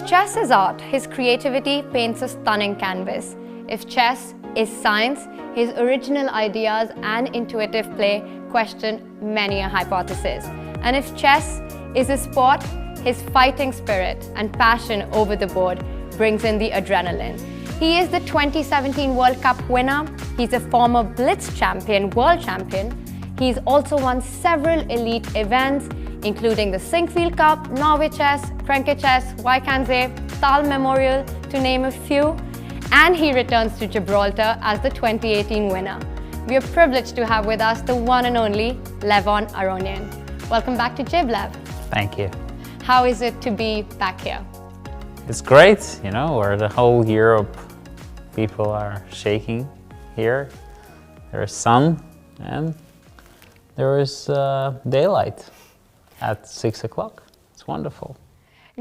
If chess is art, his creativity paints a stunning canvas. If chess is science, his original ideas and intuitive play question many a hypothesis. And if chess is a sport, his fighting spirit and passion over the board brings in the adrenaline. He is the 2017 World Cup winner. He's a former Blitz champion, world champion. He's also won several elite events, including the Sinkfield Cup, Norway Chess, Krenke Chess, Wykanse, Tal Memorial, to name a few. And he returns to Gibraltar as the 2018 winner. We are privileged to have with us the one and only Levon Aronian. Welcome back to Jib, Lev. Thank you. How is it to be back here? It's great, you know, where the whole Europe people are shaking here. There's sun and there is daylight at 6 o'clock. It's wonderful.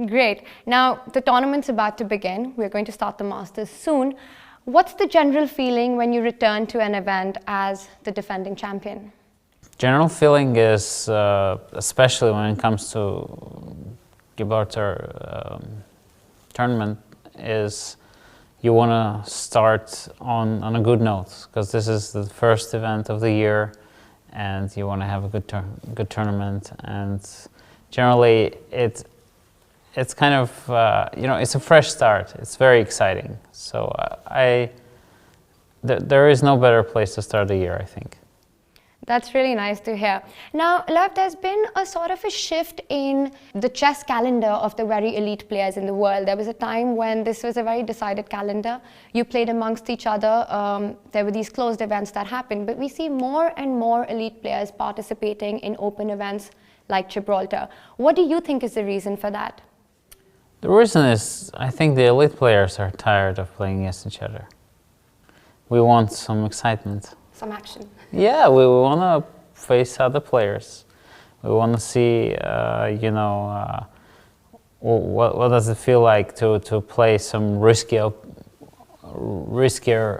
Great. Now, the tournament's about to begin. We're going to start the Masters soon. What's the general feeling when you return to an event as the defending champion? General feeling is, especially when it comes to Gibraltar tournament, is you want to start on a good note, because this is the first event of the year and you want to have a good tournament. And generally it's kind of, you know, it's a fresh start. It's very exciting. So there is no better place to start the year, I think. That's really nice to hear. Now, Lev, there's been a sort of a shift in the chess calendar of the very elite players in the world. There was a time when this was a very decided calendar. You played amongst each other. There were these closed events that happened, but we see more and more elite players participating in open events like Gibraltar. What do you think is the reason for that? The reason is, I think the elite players are tired of playing against each other. We want some excitement. Some action. Yeah, we want to face other players. We want to see, you know, what does it feel like to play some riskier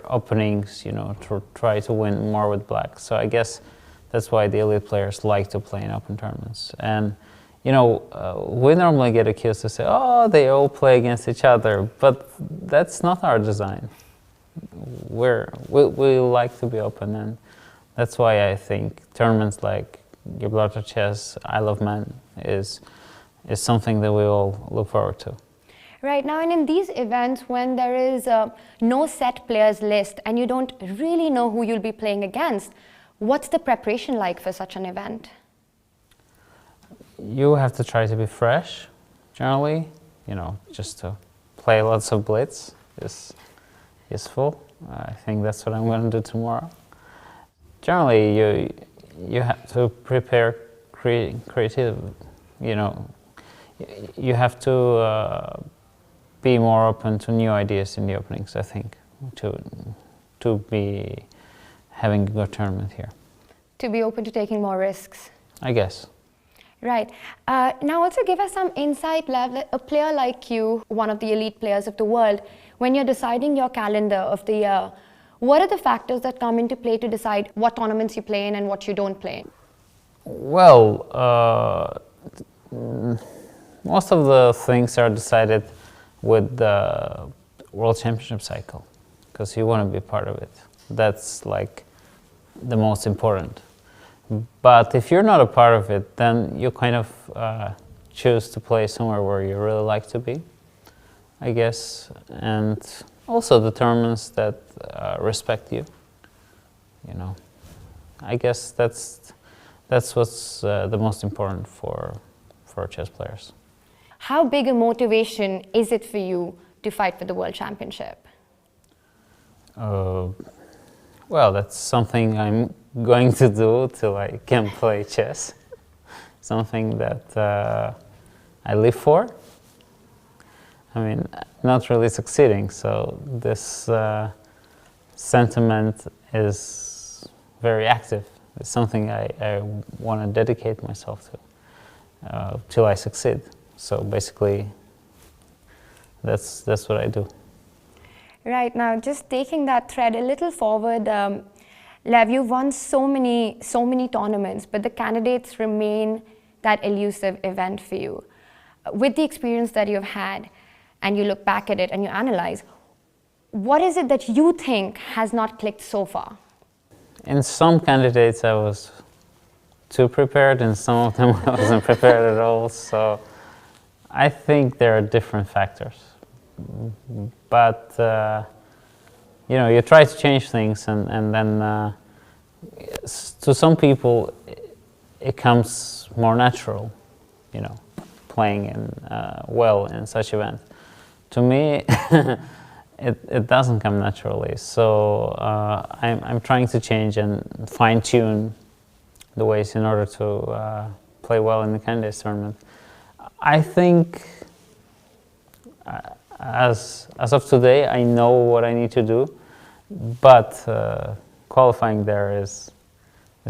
openings, you know, to try to win more with black. So I guess that's why the elite players like to play in open tournaments. And you know, we normally get accused to say, oh, they all play against each other, but that's not our design. We like to be open, and that's why I think tournaments like Gibraltar Chess, Isle of Man is something that we all look forward to. Right now, and in these events, when there is no set players list and you don't really know who you'll be playing against, what's the preparation like for such an event? You have to try to be fresh, generally, you know, just to play lots of blitz is useful. I think that's what I'm going to do tomorrow. Generally, you have to prepare creative, you know, you have to be more open to new ideas in the openings, I think, to be having a good tournament here. To be open to taking more risks. I guess. Right. Now also give us some insight, Lev. A player like you, one of the elite players of the world, when you're deciding your calendar of the year, what are the factors that come into play to decide what tournaments you play in and what you don't play in? Well, most of the things are decided with the World Championship cycle, because you want to be part of it. That's like the most important. But if you're not a part of it, then you kind of choose to play somewhere where you really like to be, I guess. And also the tournaments that respect you, you know. I guess that's what's the most important for chess players. How big a motivation is it for you to fight for the World Championship? Well, that's something I'm going to do till I can play chess. Something that I live for. I mean, not really succeeding, so this sentiment is very active. It's something I want to dedicate myself to till I succeed. So basically, that's what I do. Right, now just taking that thread a little forward, Lev, you've won so many tournaments, but the candidates remain that elusive event for you. With the experience that you've had, and you look back at it and you analyze, what is it that you think has not clicked so far? In some candidates I was too prepared, and some of them I wasn't prepared at all. So I think there are different factors. But you know, you try to change things, and then to some people it comes more natural, you know, playing well in such event. To me, it doesn't come naturally. So I'm trying to change and fine-tune the ways in order to play well in the candidates tournament. I think as of today, I know what I need to do, but qualifying there is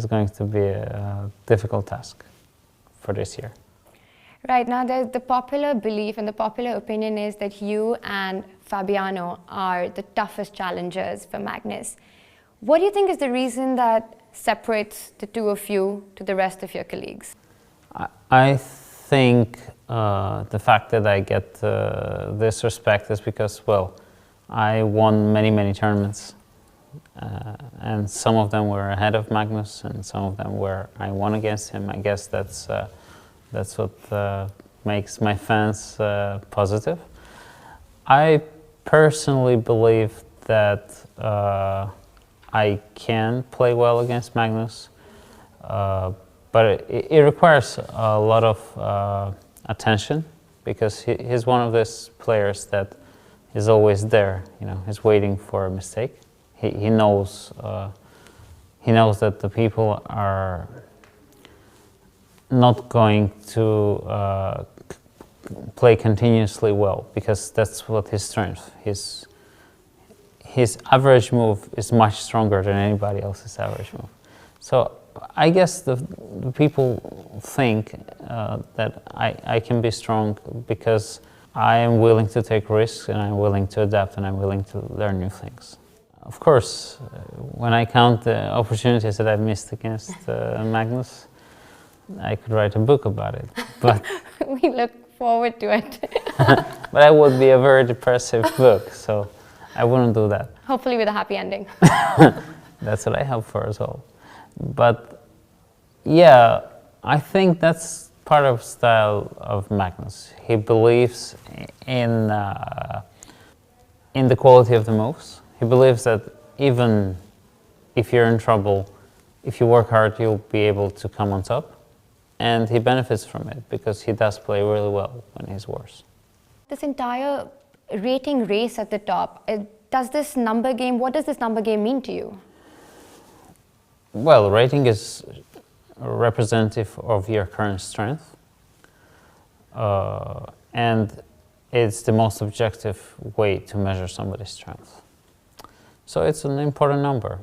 going to be a difficult task for this year. Right, now there's the popular belief and the popular opinion is that you and Fabiano are the toughest challengers for Magnus. What do you think is the reason that separates the two of you to the rest of your colleagues? I think the fact that I get this respect is because, well, I won many tournaments, and some of them were ahead of Magnus, and some of them were I won against him. I guess that's what makes my fans positive. I personally believe that I can play well against Magnus, but it requires a lot of attention, because he's one of those players that is always there. You know, he's waiting for a mistake. He knows that the people are not going to play continuously well, because that's what his strength. His average move is much stronger than anybody else's average move. So I guess the people think that I can be strong because I am willing to take risks, and I'm willing to adapt, and I'm willing to learn new things. Of course, when I count the opportunities that I've missed against Magnus, I could write a book about it. But we look forward to it. but that would be a very depressive book, so I wouldn't do that. Hopefully with a happy ending. That's what I hope for as well. But yeah, I think that's part of style of Magnus. He believes in the quality of the moves. He believes that even if you're in trouble, if you work hard, you'll be able to come on top. And he benefits from it because he does play really well when he's worse. This entire rating race at the top, does this number game, what does this number game mean to you? Well, rating is representative of your current strength. And it's the most objective way to measure somebody's strength. So it's an important number.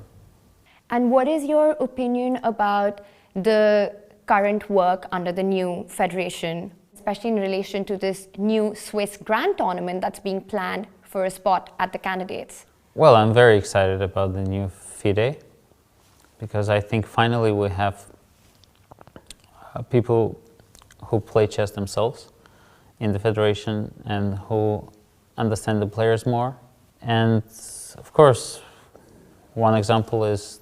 And what is your opinion about the current work under the new federation, especially in relation to this new Swiss Grand Tournament that's being planned for a spot at the candidates? Well, I'm very excited about the new FIDE, because I think finally we have people who play chess themselves in the federation and who understand the players more. And of course, one example is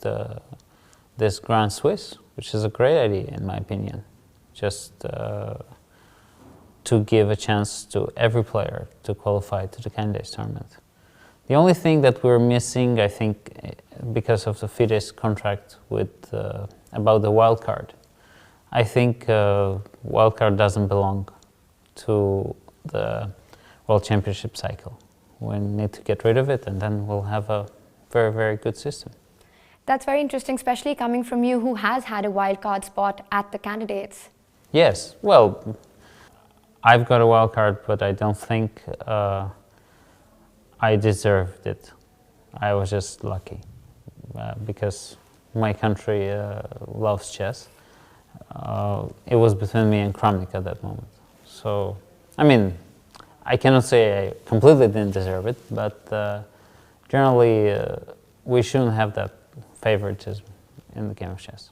this Grand Swiss, which is a great idea in my opinion, just to give a chance to every player to qualify to the candidates tournament. The only thing that we're missing, I think, because of the FIDE's contract with about the wild card, I think wild card doesn't belong to the World Championship cycle. We need to get rid of it, and then we'll have a very good system. That's very interesting, especially coming from you who has had a wildcard spot at the candidates. Yes, well, I've got a wild card, but I don't think I deserved it. I was just lucky because my country loves chess. It was between me and Kramnik at that moment. So, I mean, I cannot say I completely didn't deserve it, but generally we shouldn't have that favoritism in the game of chess.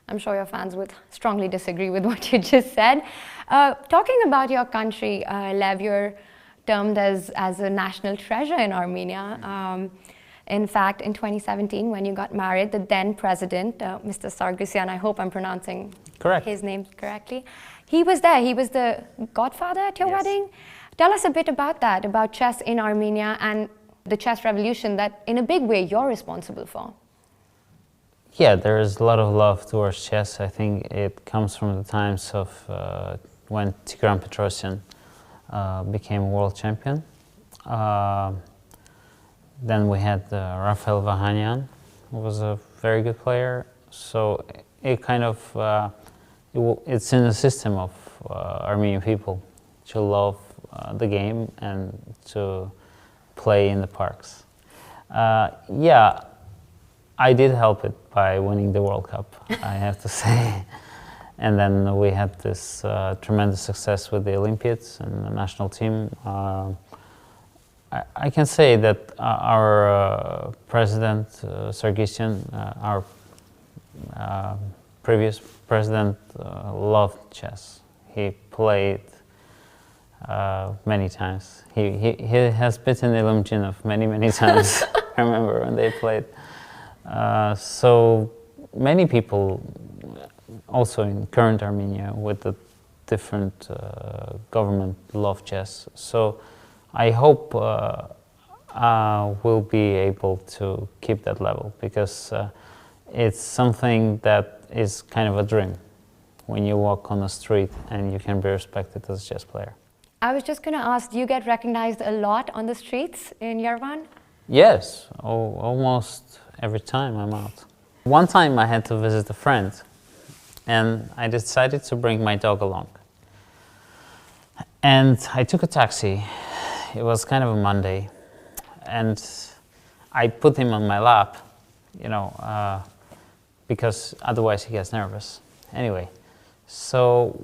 I'm sure your fans would strongly disagree with what you just said. Talking about your country, Lev, you're termed as a national treasure in Armenia. In fact, in 2017, when you got married, the then president, Mr. Sargsyan, I hope I'm pronouncing his name correctly, he was there. He was the godfather at your wedding. Tell us a bit about that, about chess in Armenia and the chess revolution that, in a big way, you're responsible for. Yeah, there is a lot of love towards chess. I think it comes from the times of when Tigran Petrosyan became world champion. Then we had Rafael Vahanyan, who was a very good player. So it kind of, it's in the system of Armenian people to love the game and to play in the parks. Yeah, I did help it by winning the World Cup, I have to say. And then we had this tremendous success with the Olympiads and the national team. I can say that our president, Sargsyan, our previous president, loved chess. He played many times. He has beaten Ilumchinov many times. I remember when they played. So many people, also in current Armenia, with the different government, love chess. So I hope we'll be able to keep that level, because it's something that is kind of a dream when you walk on the street and you can be respected as a chess player. I was just going to ask, do you get recognized a lot on the streets in Yerevan? Yes, almost every time I'm out. One time I had to visit a friend, and I decided to bring my dog along. And I took a taxi. It was kind of a Monday, and I put him on my lap, you know, because otherwise he gets nervous. Anyway, so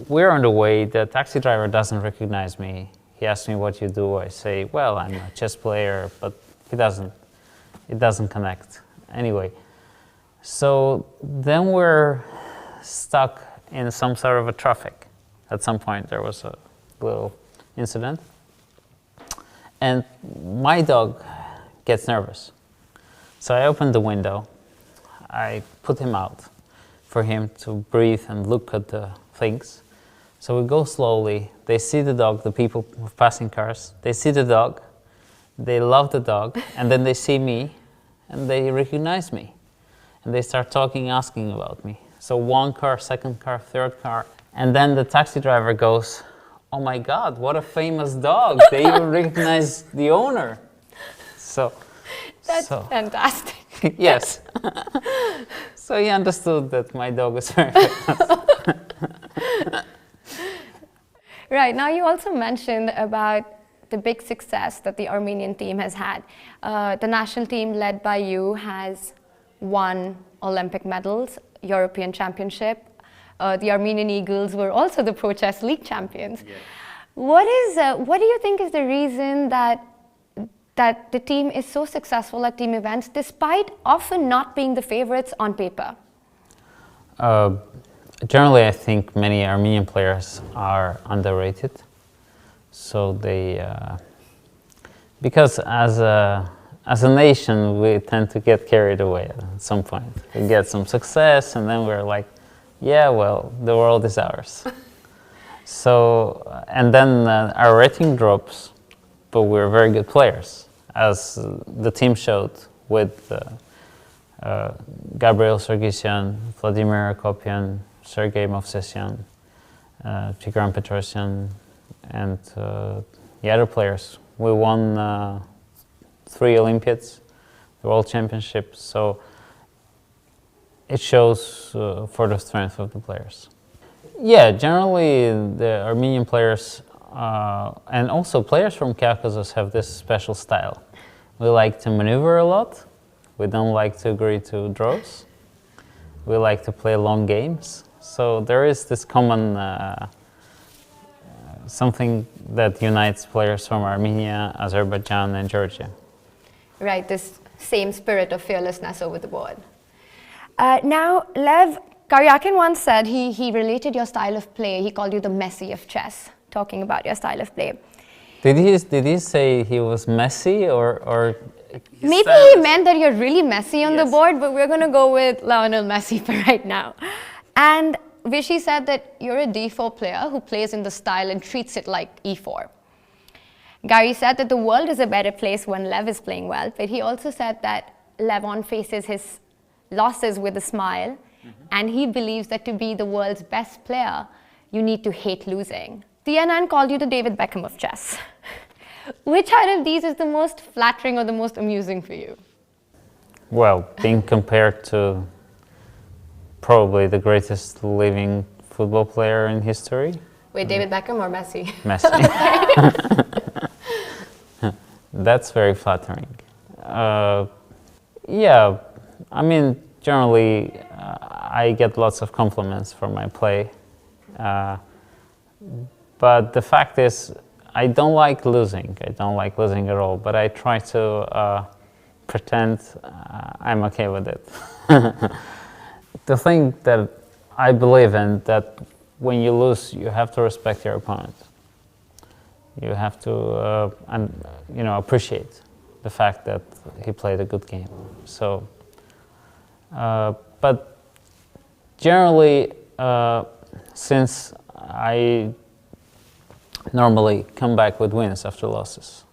we're on the way. The taxi driver doesn't recognize me. He asks me, what you do? I say, well, I'm a chess player, but it doesn't connect. Anyway, so then we're stuck in some sort of a traffic. At some point there was a little incident, and my dog gets nervous. So I opened the window, I put him out for him to breathe and look at the things. So we go slowly, they see the dog, the people passing cars, they see the dog, they love the dog, and then they see me, and they recognize me. And they start talking, asking about me. So one car, second car, third car, and then the taxi driver goes, oh my God, what a famous dog. They even recognize the owner. So that's fantastic. Yes. So he understood that my dog is very famous. Right, now you also mentioned about the big success that the Armenian team has had. The national team led by you has won Olympic medals, European Championship. The Armenian Eagles were also the Pro Chess League champions. Yeah. What do you think is the reason that the team is so successful at team events, despite often not being the favorites on paper? Generally, I think many Armenian players are underrated. So they, because as a nation, we tend to get carried away at some point. We get some success, and then we're like, yeah, well, the world is ours. So, and then our rating drops, but we're very good players, as the team showed with Gabriel Sargsyan, Vladimir Akopian, Sergei Movsesyan, Tigran Petrosyan, and the other players. We won 3 Olympiads, the World Championships, so it shows for the strength of the players. Yeah, generally the Armenian players and also players from Caucasus have this special style. We like to maneuver a lot. We don't like to agree to draws. We like to play long games. So there is this common something that unites players from Armenia, Azerbaijan, and Georgia. Right, this same spirit of fearlessness over the board. Now, Lev, Karyakin once said he related your style of play, he called you the Messi of chess, talking about your style of play. Did he say he was messy or Maybe he meant that you're really messy on the Yes. board, but we're going to go with Lionel Messi for right now. And Vishy said that you're a D4 player who plays in the style and treats it like E4. Gary said that the world is a better place when Lev is playing well, but he also said that Levon faces his losses with a smile, and he believes that to be the world's best player, you need to hate losing. CNN called you the David Beckham of chess. Which out of these is the most flattering or the most amusing for you? Well, being compared to probably the greatest living football player in history, Wait, David Beckham or Messi? Messi. That's very flattering. Yeah, I mean, generally, I get lots of compliments for my play. But the fact is, I don't like losing. I don't like losing at all, but I try to pretend I'm okay with it. The thing that I believe in, that when you lose, you have to respect your opponent. You have to appreciate the fact that he played a good game. So, but generally, since I normally come back with wins after losses,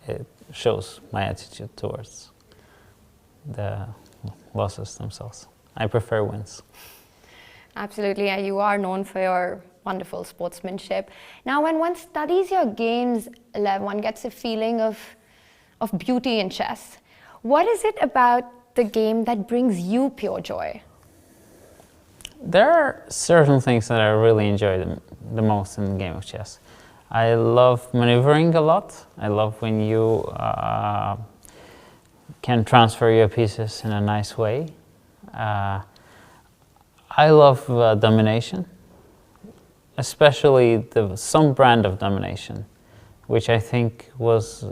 it shows my attitude towards the losses themselves. I prefer wins. Absolutely, and you are known for your wonderful sportsmanship. Now, when one studies your games, Lev, one gets a feeling of beauty in chess. What is it about the game that brings you pure joy? There are certain things that I really enjoy the most in the game of chess. I love maneuvering a lot. I love when you can transfer your pieces in a nice way. I love domination, especially some brand of domination, which I think was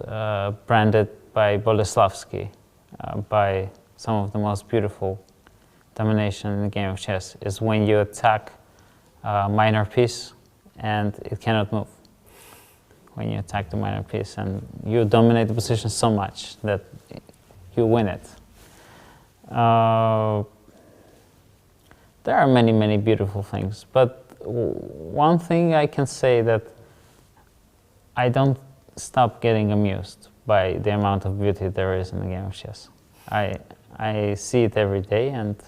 branded by Boleslavsky, by some of the most beautiful domination in the game of chess, is when you attack a minor piece and it cannot move. When you attack the minor piece and you dominate the position so much that you win it. There are many, many beautiful things, but one thing I can say that I don't stop getting amused by the amount of beauty there is in the game of chess. I see it every day, and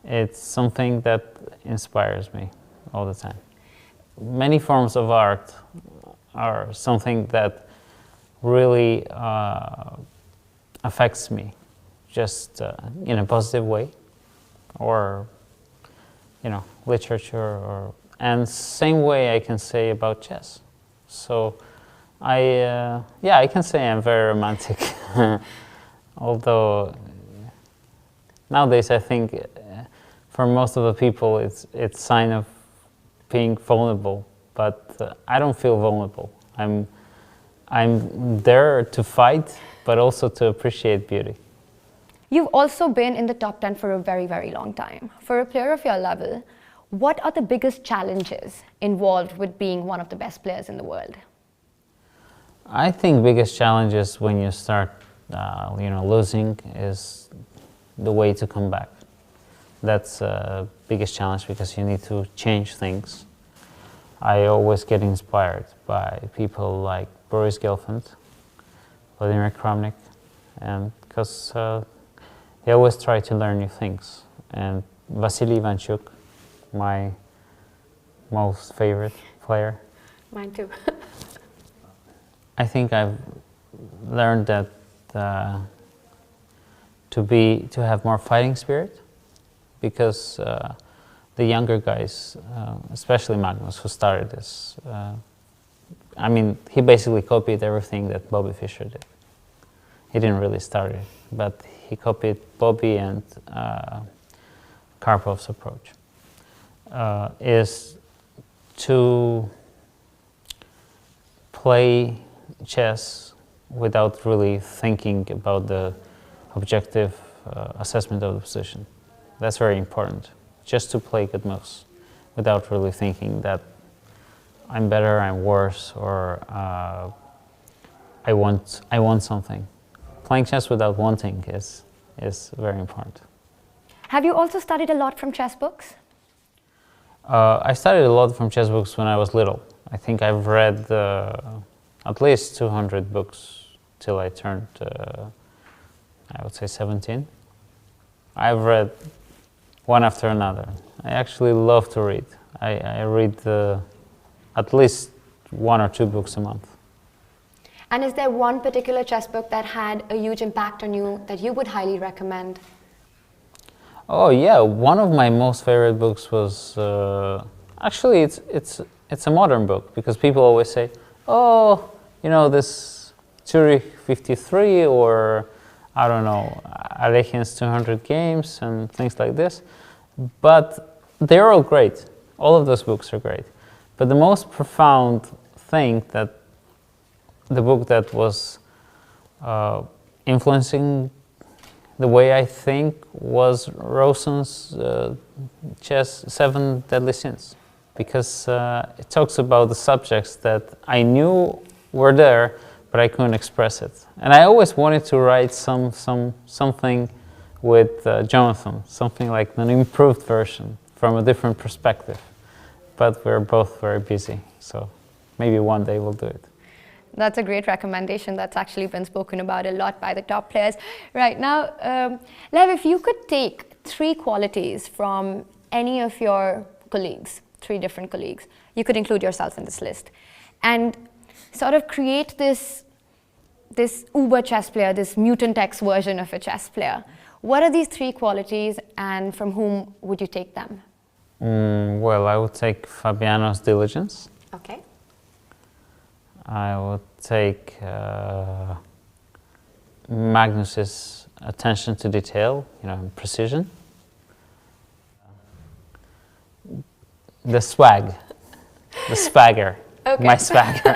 it's something that inspires me all the time. Many forms of art are something that really affects me, just in a positive way, or literature, and same way I can say about chess. So I can say I'm very romantic. Although nowadays I think for most of the people it's sign of being vulnerable, but I don't feel vulnerable. I'm there to fight, but also to appreciate beauty. You've also been in the top 10 for a very, very long time. For a player of your level, what are the biggest challenges involved with being one of the best players in the world? I think biggest challenges when you start losing is the way to come back. That's the biggest challenge, because you need to change things. I always get inspired by people like Boris Gelfand, Vladimir Kramnik, and because they always try to learn new things. And Vasily Ivanchuk, my most favorite player. Mine too. I think I've learned that to have more fighting spirit, because the younger guys, especially Magnus, who started this, he basically copied everything that Bobby Fischer did. He didn't really start it, but he copied Bobby and Karpov's approach, is to play chess without really thinking about the objective assessment of the position. That's very important. Just to play good moves without really thinking that I'm better, I'm worse, or I want something. Playing chess without wanting is very important. Have you also studied a lot from chess books? I studied a lot from chess books when I was little. I think I've read at least 200 books till I turned, I would say 17. I've read one after another. I actually love to read. I read at least 1 or 2 books a month. And is there one particular chess book that had a huge impact on you that you would highly recommend? Oh yeah, one of my most favorite books was actually it's a modern book, because people always say, oh, you know, this Zurich 53, or I don't know, Alechian's 200 games and things like this. But they're all great. All of those books are great. But the most profound thing, that the book that was influencing the way I think, was Rosen's chess 7 Deadly Sins, because it talks about the subjects that I knew were there, but I couldn't express it. And I always wanted to write something with Jonathan, something like an improved version from a different perspective. But we're both very busy, so maybe one day we'll do it. That's a great recommendation. That's actually been spoken about a lot by the top players right now. Lev, if you could take 3 qualities from any of your colleagues, 3 different colleagues, you could include yourself in this list, and sort of create this uber chess player, this mutant X version of a chess player. What are these 3 qualities, and from whom would you take them? Well, I would take Fabiano's diligence. Okay. I would take Magnus's attention to detail, you know, precision. The swag, the swagger, Okay. my swagger.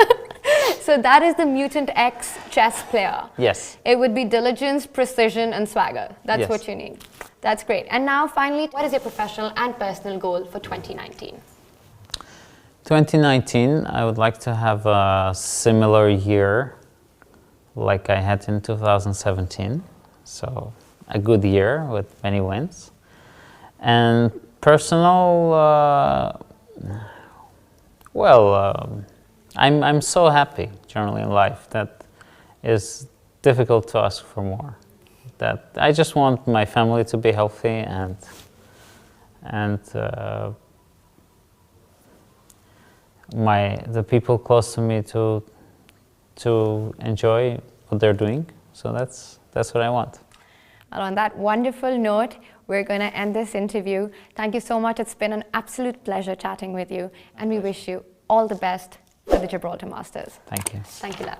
So that is the mutant X chess player. Yes. It would be diligence, precision, and swagger. That's Yes. what you need. That's great. And now finally, what is your professional and personal goal for 2019? 2019, I would like to have a similar year like I had in 2017. So a good year with many wins. And personal, I'm so happy generally in life that it's difficult to ask for more. That I just want my family to be healthy and the people close to me to enjoy what they're doing. So that's what I want. Well, on that wonderful note, we're going to end this interview. Thank you so much. It's been an absolute pleasure chatting with you, and we wish you all the best for the Gibraltar Masters. Thank you. Thank you, Lev.